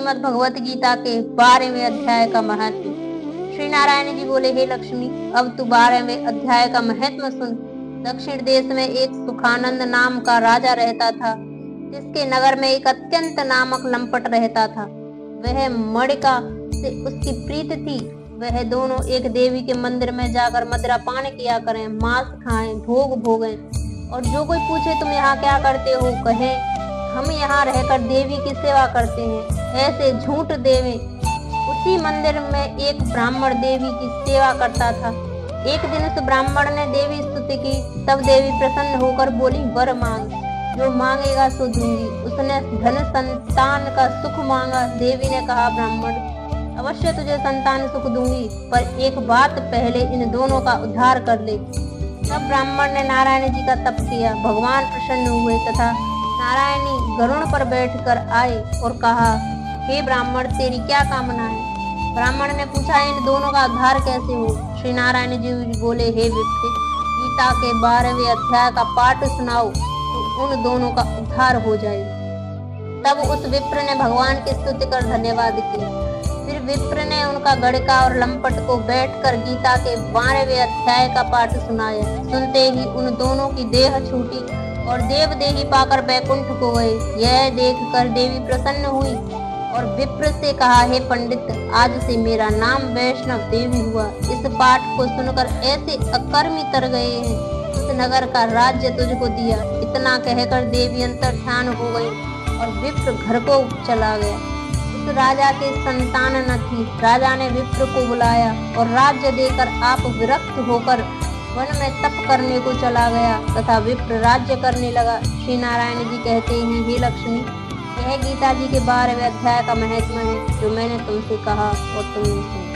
श्रीमद् भगवत गीता के 12वें अध्याय का महत्व। श्री नारायण जी बोले, हे लक्ष्मी, अब तू 12वें अध्याय का महत्व सुन। दक्षिण देश में एक सुखानंद नाम का राजा रहता था, जिसके नगर में एक अत्यंत नामक लंपट रहता था। वह मणिका से उसकी प्रीत थी। वह दोनों एक देवी के मंदिर में जाकर मदिरा पान किया करें, मांस खाएं, भोग भोगें, और जो कोई पूछे तुम यहाँ क्या करते हो, कहे हम यहाँ रहकर देवी की सेवा करते हैं, ऐसे झूठ देवे। उसी मंदिर में एक ब्राह्मण देवी की सेवा करता था। एक दिन उस ब्राह्मण ने देवी स्तुति की, तब देवी प्रसन्न होकर बोली, वर मांग, जो मांगेगा सो दूंगी। उसने धन संतान का सुख मांगा। देवी ने कहा, ब्राह्मण, अवश्य तुझे संतान सुख दूंगी, पर एक बात पहले इन दोनों का उद्धार कर ले। तब ब्राह्मण ने नारायण जी का तप किया। भगवान प्रसन्न हुए तथा नारायणी गरुड़ पर बैठकर आए और कहा, हे ब्राह्मण, तेरी क्या कामना है? ब्राह्मण ने पूछा, इन दोनों का उद्धार कैसे हो? श्री नारायण जी बोले, हे विप्र, गीता के 12वें अध्याय का पाठ सुनाओ तो उन दोनों का उद्धार हो जाए। तब उस विप्र ने भगवान की स्तुति कर धन्यवाद किया। फिर विप्र ने उनका गड़का और लंपट को बैठकर गीता के 12वें अध्याय का पाठ सुनाया। सुनते ही उन दोनों की देह छूटी और देव देही पाकर बैकुंठ को गए। यह देखकर देवी प्रसन्न हुई और विप्र से कहा, हे पंडित, आज से मेरा नाम वैष्णव देवी हुआ। इस पाठ को सुनकर ऐसे अकर्मी तर गए हैं, उस नगर का राज्य तुझको दिया। इतना कहकर देवी अंतर ध्यान हो गई और विप्र घर को चला गया। उस राजा के संतान न थी। राजा ने विप्र को बुलाया और राज्य देकर आप विरक्त होकर वन में तप करने को चला गया तथा विप्र राज्य करने लगा। श्री नारायण जी कहते हैं, हे लक्ष्मी, यह गीता जी के 12वें अध्याय का महत्व है, जो मैंने तुमसे कहा और तुमने सुना।